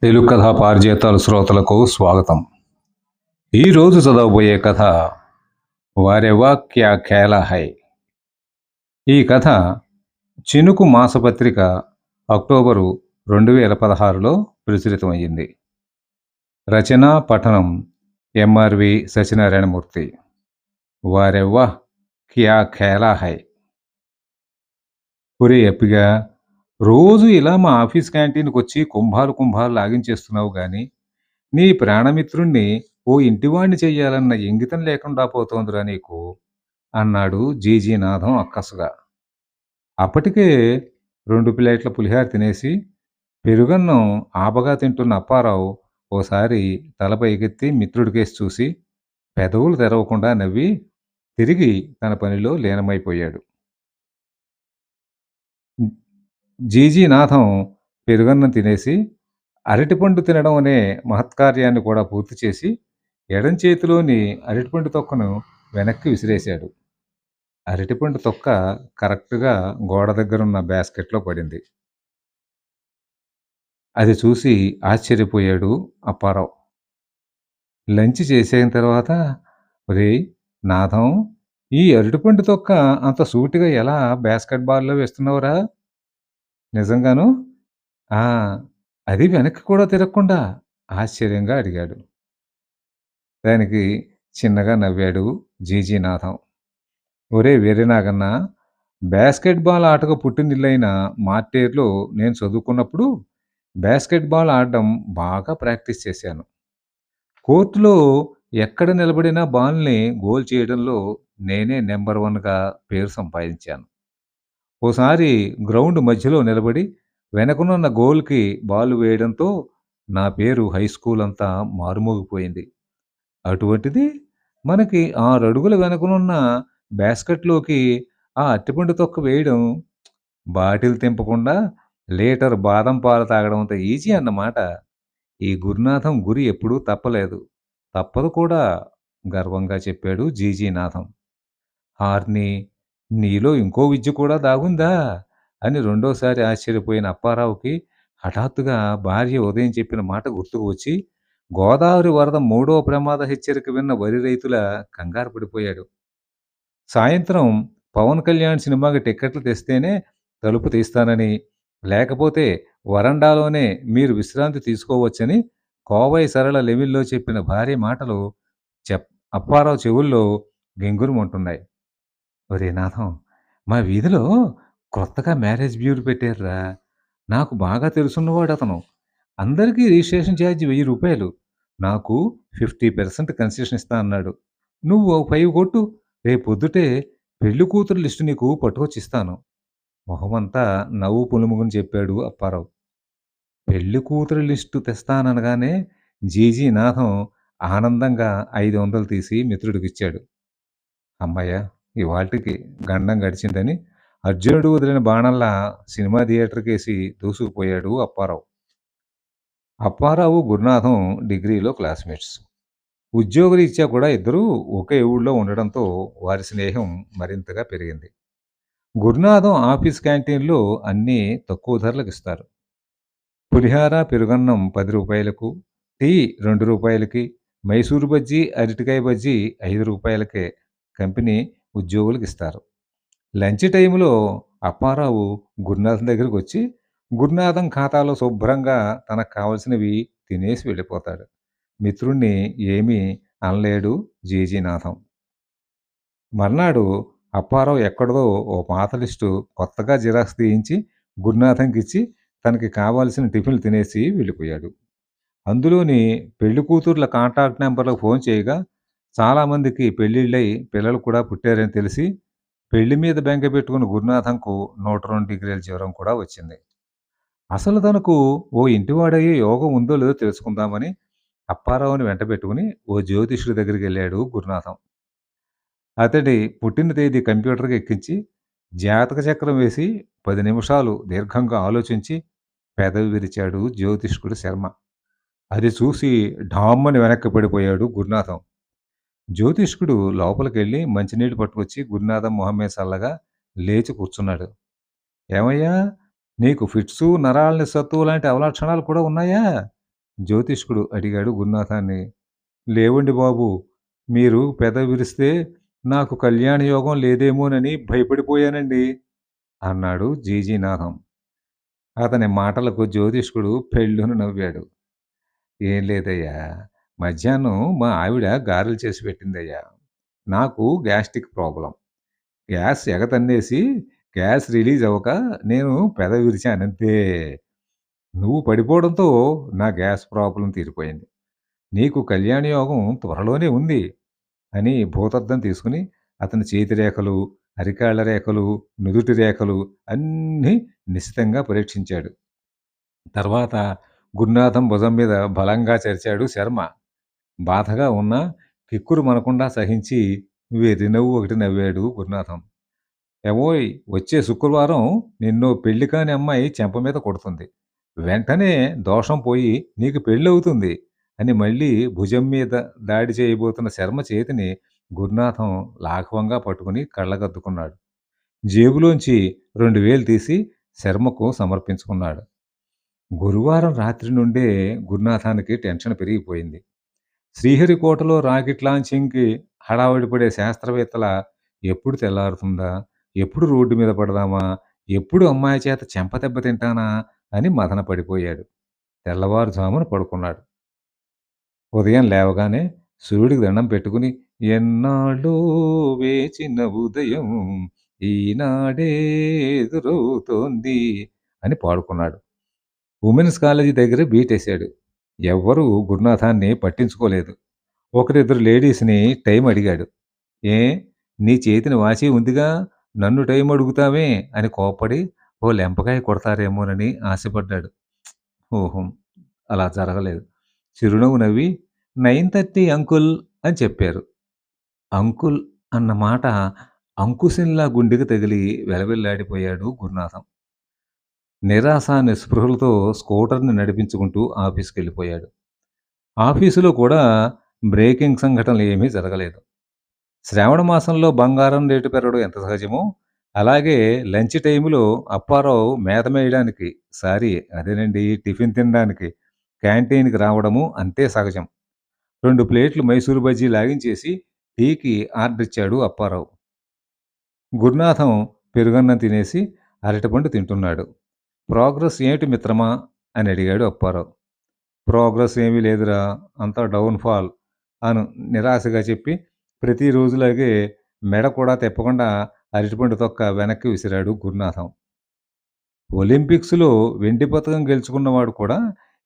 తెలుగు కథా పారిజాతాల శ్రోతలకు స్వాగతం. ఈరోజు చదవబోయే కథ 'వారెవ్వా క్యా ఖేలా హై'. ఈ కథ చినుకు మాసపత్రిక అక్టోబరు 2016లో ప్రచురితమయ్యింది. రచన పఠనం ఎంఆర్వి సత్యనారాయణమూర్తి. వారెవ్వా క్యా ఖేలా హై. ఒరే అప్పిగా, రోజు ఇలా మా ఆఫీస్ క్యాంటీన్కి వచ్చి కుంభాలు కుంభాలు లాగించేస్తున్నావు గాని నీ ప్రాణమిత్రుణ్ణి ఓ ఇంటివాణ్ణి చెయ్యాలన్న ఇంగితం లేకుండా పోతోందిరా నీకు అన్నాడు జీజీనాథం అక్కసుగా. అప్పటికే 2 ప్లేట్ల పులిహార తినేసి పెరుగన్నం ఆబగా తింటున్న అప్పారావు ఓసారి తల పైకెత్తి మిత్రుడికేసి చూసి పెదవులు తెరవకుండా నవ్వి తిరిగి తన పనిలో లీనమైపోయాడు. జీజీనాథం పెరుగన్నం తినేసి అరటిపండు తినడం అనే మహత్కార్యాన్ని కూడా పూర్తి చేసి ఎడం చేతిలోని అరటిపండు తొక్కను వెనక్కి విసిరేశాడు. అరటిపండు తొక్క కరెక్ట్గా గోడ దగ్గరున్న బాస్కెట్లో పడింది. అది చూసి ఆశ్చర్యపోయాడు అప్పారావు. లంచ్ చేసిన తర్వాత, ఒరేయ్ నాథం, ఈ అరటిపండు తొక్క అంత సూటిగా ఎలా బాస్కెట్ బాల్లో వేస్తున్నావురా? నిజంగాను? ఆ, అది వెనక్కి కూడా తిరగకుండా ఆశ్చర్యంగా అడిగాడు. దానికి చిన్నగా నవ్వాడు జీజీనాథం. ఒరే వీరనాగన్న, బాస్కెట్ బాల్ ఆటకు పుట్టినిల్లైన మార్టేర్లో నేను చదువుకున్నప్పుడు బాస్కెట్ బాల్ ఆడడం బాగా ప్రాక్టీస్ చేశాను. కోర్టులో ఎక్కడ నిలబడినా బాల్ని గోల్ చేయడంలో నేనే నెంబర్ 1గా పేరు సంపాదించాను. ఓసారి గ్రౌండ్ మధ్యలో నిలబడి వెనకనున్న గోల్కి బాల్ వేయడంతో నా పేరు హై స్కూల్ అంతా మారుమోగిపోయింది. అటువంటిది మనకి 6 అడుగుల వెనకనున్న బాస్కెట్‌లోకి ఆ అరటిపండు తొక్క వేయడం, బాటిల్ తెంపకుండా లీటర్ బాదం పాలు తాగడం అంత ఈజీ అన్నమాట. ఈ గురునాథం గురి ఎప్పుడూ తప్పలేదు. తప్పదు కూడా గర్వంగా చెప్పాడు జీజీనాథం. హార్ని, నీలో ఇంకో విద్య కూడా దాగుందా అని రెండోసారి ఆశ్చర్యపోయిన అప్పారావుకి హఠాత్తుగా భార్య ఉదయం చెప్పిన మాట గుర్తుకు వచ్చి గోదావరి వరద 3వ ప్రమాద హెచ్చరిక విన్న వరి రైతుల కంగారు పడిపోయాడు. సాయంత్రం పవన్ కళ్యాణ్ సినిమాకి టిక్కెట్లు తెస్తేనే తలుపు తీస్తానని, లేకపోతే వరండాలోనే మీరు విశ్రాంతి తీసుకోవచ్చని కోవై సరళ లెవెల్లో చెప్పిన భార్య మాటలు చెప్ అప్పారావు చెవుల్లో గింగురుమంటున్నాయి. ఒరే నాథం, మా వీధిలో కొత్తగా మ్యారేజ్ బ్యూరో పెట్టారురా. నాకు బాగా తెలుసున్నవాడతను. అందరికీ రిజిస్ట్రేషన్ ఛార్జ్ ₹1000. నాకు 50% కన్సెషన్ ఇస్తా అన్నాడు. నువ్వు ఓ 5 కొట్టు. రేపొద్దుటే పెళ్లి కూతురు లిస్టు నీకు పట్టుకొచ్చిస్తాను. మొహమంతా నవ్వు పులుముకుని చెప్పాడు అప్పారావు. పెళ్లి కూతురు లిస్టు తెస్తాననగానే జీజీనాథం ఆనందంగా 500 తీసి మిత్రుడికిచ్చాడు. హమ్మయ్య! ఇవాల్టికి గండం గడిచిందని అర్జునుడు వదిలిన బాణంలా సినిమా థియేటర్‌కేసి దూసుకుపోయాడు అప్పారావు. అప్పారావు, గురునాథం డిగ్రీలో క్లాస్‌మేట్స్. ఉద్యోగరీత్యా కూడా ఇద్దరూ ఒకే ఊళ్ళో ఉండడంతో వారి స్నేహం మరింతగా పెరిగింది. గురునాథం ఆఫీస్ క్యాంటీన్‌లో అన్నీ తక్కువ ధరలకిస్తారు. పులిహార, పెరుగన్నం ₹10కు, టీ ₹2కి, మైసూరు బజ్జీ, అరటికాయ బజ్జీ ₹5కే కంపెనీ ఉద్యోగులకిస్తారు. లంచ్ టైంలో అప్పారావు గురునాథం దగ్గరకొచ్చి, గురునాథం ఖాతాలో శుభ్రంగా తనకు కావాల్సినవి తినేసి వెళ్ళిపోతాడు. మిత్రుణ్ణి ఏమీ అనలేడు జీజీనాథం. మర్నాడు అప్పారావు ఎక్కడిదో ఓ పాత లిస్టు కొత్తగా జిరాక్స్ తీయించి గురునాథంకిచ్చి తనకి కావాల్సిన టిఫిన్‌లు తినేసి వెళ్ళిపోయాడు. అందులోని పెళ్లి కూతుర్ల కాంటాక్ట్ నంబర్‌లకు ఫోన్ చేయగా చాలామందికి పెళ్లిళ్ళై పిల్లలు కూడా పుట్టారని తెలిసి పెళ్లి మీద బెంగ పెట్టుకున్న గురునాథంకు 102 డిగ్రీల జ్వరం కూడా వచ్చింది. అసలు తనకు ఓ ఇంటివాడయ్యే యోగం ఉందో లేదో తెలుసుకుందామని అప్పారావుని వెంటబెట్టుకుని ఓ జ్యోతిష్యుడి దగ్గరికెళ్ళాడు గురునాథం. అతడి పుట్టిన తేదీ కంప్యూటర్‌కి ఎక్కించి జాతక చక్రం వేసి 10 నిమిషాలు దీర్ఘంగా ఆలోచించి పెదవి విరిచాడు జ్యోతిష్కుడు శర్మ. అది చూసి ఢామ్మని వెనక్కి పడిపోయాడు గురునాథం. జ్యోతిష్కుడు లోపలికెళ్ళి మంచినీళ్ళు పట్టుకొచ్చి గురునాథం మొహం మీద చల్లగా లేచి కూర్చున్నాడు. ఏమయ్యా, నీకు ఫిట్సు, నరాల నిస్సత్తువ లాంటి అవలక్షణాలు కూడా ఉన్నాయా? జ్యోతిష్కుడు అడిగాడు గురునాథాన్ని. లేవండి బాబు! మీరు పెదవి విరిస్తే నాకు కళ్యాణ యోగం లేదేమోనని భయపడిపోయానండి అన్నాడు జీజీనాథం. అతని మాటలకు జ్యోతిష్కుడు పెళ్ళున నవ్వాడు. ఏం లేదయ్యా! మధ్యాహ్నం మా ఆవిడ గారెలు చేసి పెట్టిందయ్యా! నాకు గ్యాస్ట్రిక్ ప్రాబ్లమ్. గ్యాస్ ఎగతన్నేసి గ్యాస్ రిలీజ్ అవ్వక నేను పెదవి విరిచానంతే. నువ్వు పడిపోవడంతో నా గ్యాస్ ప్రాబ్లమ్ తీరిపోయింది. నీకు కళ్యాణ యోగం త్వరలోనే ఉంది అని భూతద్దం తీసుకొని అతని చేతి రేఖలు, అరికాళ్ళ రేఖలు, నుదుటి రేఖలు అన్నీ నిశితంగా పరీక్షించాడు. తర్వాత గురునాథం భుజం మీద బలంగా చరిచాడు శర్మ. బాధగా ఉన్నా కిక్కురుమనకుండా సహించి వెర్రి నవ్వు ఒకటి నవ్వాడు గురునాథం. ఏవోయ్! వచ్చే శుక్రవారం నిన్నో పెళ్లి కాని అమ్మాయి చెంప మీద కొడుతుంది. వెంటనే దోషం పోయి నీకు పెళ్ళవుతుంది అని మళ్ళీ భుజం మీద దాడి చేయబోతున్న శర్మ చేతిని గురునాథం లాఘవంగా పట్టుకుని కళ్ళగద్దుకున్నాడు. జేబులోంచి 2000 తీసి శర్మకు సమర్పించుకున్నాడు. గురువారం రాత్రి నుండే గురునాథానికి టెన్షన్ పెరిగిపోయింది. శ్రీహరికోటలో రాకెట్ లాంచింగ్‌కి హడావిడి పడే శాస్త్రవేత్తల ఎప్పుడు తెల్లారుతుందా? ఎప్పుడు రోడ్డు మీద పడదామా? ఎప్పుడు అమ్మాయి చేత చెంపదెబ్బ తింటానా? అని మదన పడిపోయాడు. తెల్లవారుజామున పడుకున్నాడు. ఉదయం లేవగానే సూర్యుడికి దండం పెట్టుకుని, ఎన్నాళ్ళో వేచిన ఉదయం ఈనాడే ఎదురవుతోంది అని పాడుకున్నాడు. ఉమెన్స్ కాలేజీ దగ్గర బీటేశాడు. ఎవ్వరూ గురునాథాన్ని పట్టించుకోలేదు. ఒకరిద్దరు లేడీస్‌ని టైం అడిగాడు. ఏ నీ చేతిన వాచీ ఉందిగా నన్ను టైం అడుగుతావే అని కోప్పడి ఓ లెంపకాయ కొడతారేమోనని ఆశపడ్డాడు. ఓహో! అలా జరగలేదు. చిరునవ్వు నవ్వి 9:30 అంకుల్ అని చెప్పారు. అంకుల్ అన్న మాట అంకుశంలా గుండెకి తగిలి వెలవెల్లాడిపోయాడు గురునాథం. నిరాశ, నిస్పృహలతో స్కూటర్‌ని నడిపించుకుంటూ ఆఫీస్‌కెళ్ళిపోయాడు. ఆఫీసులో కూడా బ్రేకింగ్ సంఘటనలు ఏమీ జరగలేదు. శ్రావణ మాసంలో బంగారం రేటు పెరగడం ఎంత సహజమో, అలాగే లంచ్ టైములో అప్పారావు మేతమేయడానికి అదేనండి టిఫిన్ తినడానికి క్యాంటీన్‌కి రావడము అంతే సహజం. 2 ప్లేట్లు మైసూరు బజ్జీ లాగించేసి టీకి ఆర్డరిచ్చాడు అప్పారావు. గురునాథం పెరుగన్నం తినేసి అరటిపండు తింటున్నాడు. "ప్రోగ్రెస్ ఏమిటి మిత్రమా" అని అడిగాడు అప్పారావు. "ప్రోగ్రెస్ ఏమీ లేదురా! అంతా డౌన్ ఫాల్" అను నిరాశగా చెప్పి ప్రతిరోజులాగే మెడ కూడా తిప్పకుండా అరటిపండు తొక్క వెనక్కి విసిరాడు గురునాథం. ఒలింపిక్స్‌లో వెండి పతకం గెలుచుకున్నవాడు కూడా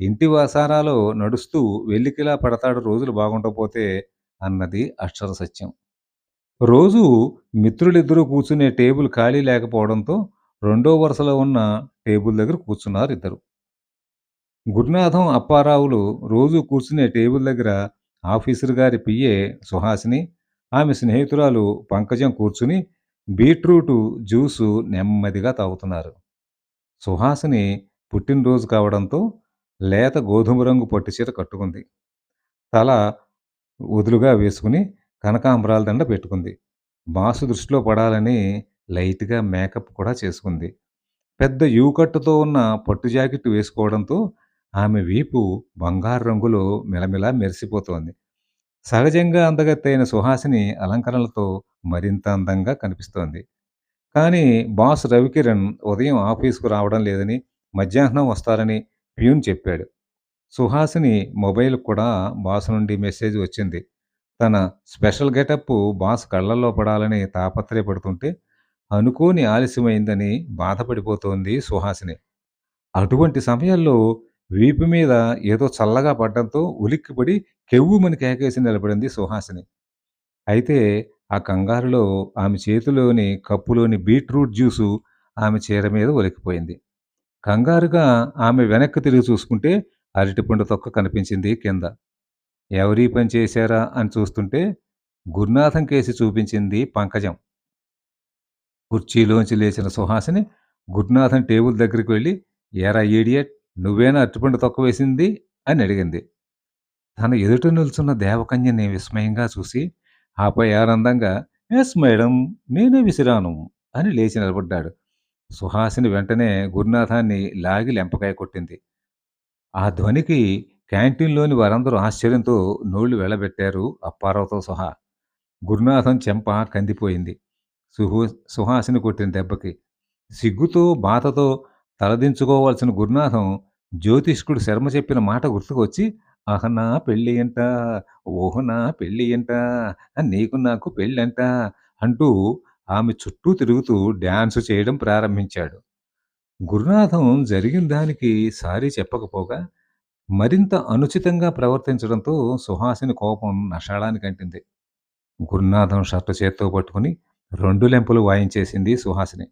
ఇంటి వసారాలో నడుస్తూ వెల్లికిలా పడతాడు రోజులు బాగుండకపోతే అన్నది అక్షర సత్యం. రోజూ మిత్రులిద్దరూ కూర్చునే టేబుల్ ఖాళీ లేకపోవడంతో రెండో వరుసలో ఉన్న టేబుల్ దగ్గర కూర్చున్నారిద్దరు. గురునాథం, అప్పారావులు రోజూ కూర్చునే టేబుల్ దగ్గర ఆఫీసర్ గారి పిఏ సుహాసిని, ఆమె స్నేహితురాలు పంకజం కూర్చుని బీట్రూటు జ్యూసు నెమ్మదిగా తాగుతున్నారు. సుహాసిని పుట్టినరోజు కావడంతో లేత గోధుమ రంగు పట్టుచీర కట్టుకుంది. తల వదులుగా వేసుకుని కనకాంబరాల దండ పెట్టుకుంది. బాసు దృష్టిలో పడాలని లైట్‌గా మేకప్ కూడా చేసుకుంది. పెద్ద యూ కట్టుతో ఉన్న పట్టు జాకెట్ వేసుకోవడంతో ఆమె వీపు బంగారు రంగులో మిలమిలా మెరిసిపోతోంది. సహజంగా అందగత్తెైన సుహాసిని అలంకరణలతో మరింత అందంగా కనిపిస్తోంది. కానీ బాస్ రవికిరణ్ ఉదయం ఆఫీస్‌కు రావడం లేదని, మధ్యాహ్నం వస్తారని ప్యూన్ చెప్పాడు. సుహాసిని మొబైల్‌కి కూడా బాస్ నుండి మెసేజ్ వచ్చింది. తన స్పెషల్ గెటప్ బాస్ కళ్ళల్లో పడాలని తాపత్రయపడుతుంటే, అనుకోని ఆలస్యమైందని బాధపడిపోతోంది సుహాసిని. అటువంటి సమయంలో వీపు మీద ఏదో చల్లగా పడ్డంతో ఉలిక్కిపడి కెవ్వుమని కేకేసి నిలబడింది సుహాసిని. అయితే ఆ కంగారులో ఆమె చేతిలోని కప్పులోని బీట్రూట్ జ్యూసు ఆమె చీర మీద ఒలికిపోయింది. కంగారుగా ఆమె వెనక్కి తిరిగి చూసుకుంటే అరటిపండు తొక్క కనిపించింది కింద. ఎవరీ పని చేశారా అని చూస్తుంటే గురునాథం కేసి చూపించింది పంకజం. కుర్చీలోంచి లేచిన సుహాసిని గురునాథం టేబుల్ దగ్గరికి వెళ్ళి, "ఏరా ఈడియట్! నువ్వేనా అరటిపండు తొక్క వేసింది" అని అడిగింది. తన ఎదుట నిల్చున్న దేవకన్యని విస్మయంగా చూసి, ఆపై ఆనందంగా "యస్ మేడం నేనే విసిరాను" అని లేచి నిలబడ్డాడు. సుహాసిని వెంటనే గురునాథాన్ని లాగి లెంపకాయ కొట్టింది. ఆ ధ్వనికి క్యాంటీన్‌లోని వారందరూ ఆశ్చర్యంతో నోళ్లు వెళ్ళబెట్టారు అప్పారావుతో సహా. గురునాథం చెంప కందిపోయింది. సుహు సుహాసిని కొట్టిన దెబ్బకి. సిగ్గుతో, బాధతో తలదించుకోవాల్సిన గురునాథం జ్యోతిష్కుడు శర్మ చెప్పిన మాట గుర్తుకొచ్చి, "అహ నా పెళ్ళియంట, ఓహ్ నా పెళ్ళియంట, నీకు నాకు పెళ్ళంట" అంటూ ఆమె చుట్టూ తిరుగుతూ డాన్సు చేయడం ప్రారంభించాడు. గురునాథం జరిగిన దానికి సారీ చెప్పకపోగా, మరింత అనుచితంగా ప్రవర్తించడంతో సుహాసిని కోపం నషాళానికంటింది. గురునాథం షర్టు చేత్తో పట్టుకుని 2 లెంపలు వాయించేసింది సుహాసిని.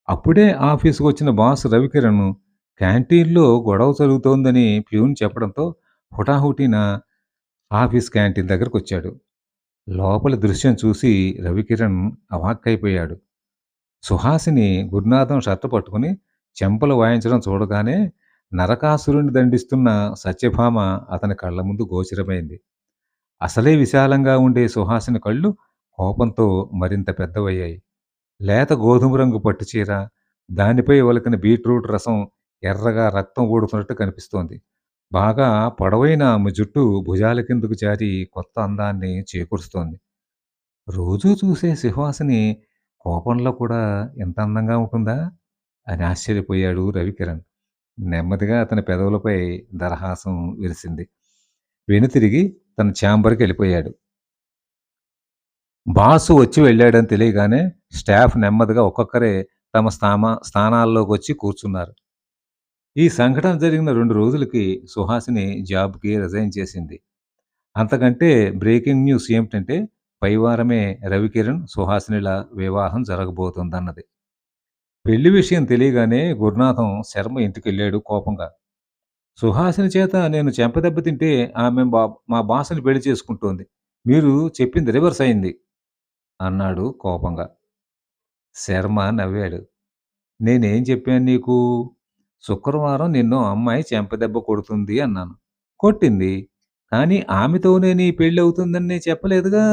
అప్పుడే ఆఫీసుకొచ్చిన బాస్ రవికిరణ్ క్యాంటీన్‌లో గొడవ జరుగుతోందని ప్యూన్ చెప్పడంతో హుటాహుటిన ఆఫీస్ క్యాంటీన్ దగ్గరకొచ్చాడు. లోపలి దృశ్యం చూసి రవికిరణ్ అవాక్కయిపోయాడు. సుహాసిని గురునాథం షర్ట్ పట్టుకుని చెంపలు వాయించడం చూడగానే నరకాసురుడిని దండిస్తున్న సత్యభామ అతని కళ్ళ ముందు గోచరమైంది. అసలే విశాలంగా ఉండే సుహాసిని కళ్ళు కోపంతో మరింత పెద్దవయ్యాయి. లేత గోధుమ రంగు పట్టుచీర, దానిపై ఒలికిన బీట్రూట్ రసం ఎర్రగా రక్తం ఊడుతున్నట్టు కనిపిస్తోంది. బాగా పొడవైన ఆమె జుట్టు భుజాల కిందకు జారి కొత్త అందాన్ని చేకూరుస్తోంది. రోజూ చూసే సుహాసిని కోపంలో కూడా ఎంత అందంగా ఉంటుందా? అని ఆశ్చర్యపోయాడు రవికిరణ్. నెమ్మదిగా అతని పెదవులపై దరహాసం విరిసింది. వెనుతిరిగి తన ఛాంబర్‌కెళ్ళిపోయాడు. బాసు వచ్చి వెళ్ళాడని తెలియగానే స్టాఫ్ నెమ్మదిగా ఒక్కొక్కరే తమ స్థానాల్లోకొచ్చి కూర్చున్నారు. ఈ సంఘటన జరిగిన 2 రోజులకి సుహాసిని జాబ్‌కి రిజైన్ చేసింది. అంతకంటే బ్రేకింగ్ న్యూస్ ఏమిటంటే పై వారమే రవికిరణ్, సుహాసినిల వివాహం జరగబోతోందన్నది. పెళ్లి విషయం తెలియగానే గురునాథం శర్మ ఇంటికెళ్ళాడు కోపంగా. సుహాసిని చేత నేను చెంపదెబ్బ తింటే ఆమె మా బాస్‌ని పెళ్లి చేసుకుంటోంది. మీరు చెప్పింది రివర్స్ అయింది అన్నాడు కోపంగా. శర్మ నవ్వాడు. నేనేం చెప్పాను నీకు? శుక్రవారం నిన్ను అమ్మాయి చెంపదెబ్బ కొడుతుంది అన్నాను. కొట్టింది. కానీ ఆమెతోనే నీ పెళ్లవుతుందని నేను చెప్పలేదుగా!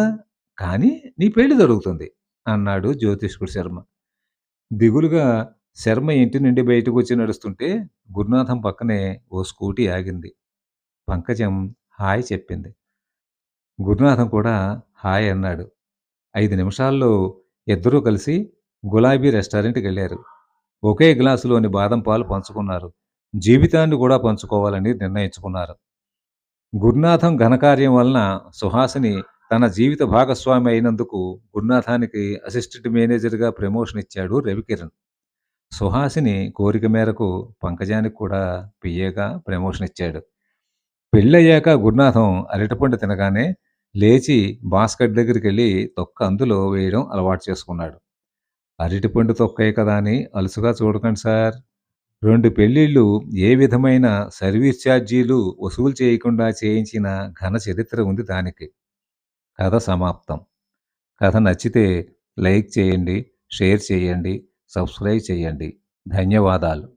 కానీ నీ పెళ్లి జరుగుతుంది అన్నాడు జ్యోతిష్కుడు శర్మ. దిగులుగా శర్మ ఇంటి నుండి బయటకొచ్చి నడుస్తుంటే గురునాథం పక్కనే ఓ స్కూటీ ఆగింది. పంకజం హాయ్ చెప్పింది. గురునాథం కూడా హాయ్ అన్నాడు. 5 నిమిషాల్లో ఇద్దరూ కలిసి గులాబీ రెస్టారెంట్‌కెళ్లారు. ఒకే గ్లాసులోని బాదం పాలు పంచుకున్నారు. జీవితాన్ని కూడా పంచుకోవాలని నిర్ణయించుకున్నారు. గురునాథం ఘనకార్యం వలన సుహాసిని తన జీవిత భాగస్వామి అయినందుకు గురునాథానికి అసిస్టెంట్ మేనేజర్‌గా ప్రమోషన్ ఇచ్చాడు రవికిరణ్. సుహాసిని కోరిక మేరకు పంకజానికి కూడా పిఏగా ప్రమోషన్ ఇచ్చాడు. పెళ్ళయ్యాక గురునాథం అరటిపండు తినగానే లేచి బాస్కెట్ దగ్గరికెళ్ళి తొక్క అందులో వేయడం అలవాటు చేసుకున్నాడు. అరటిపండు తొక్కే కదా అని అలుసుగా చూడకండి సార్. 2 పెళ్ళిళ్ళు ఏ విధమైన సర్వీస్ ఛార్జీలు వసూలు చేయకుండా చేయించిన ఘన చరిత్ర ఉంది దానికి. కథ సమాప్తం. కథ నచ్చితే లైక్ చేయండి, షేర్ చేయండి, సబ్స్క్రైబ్ చేయండి. ధన్యవాదాలు.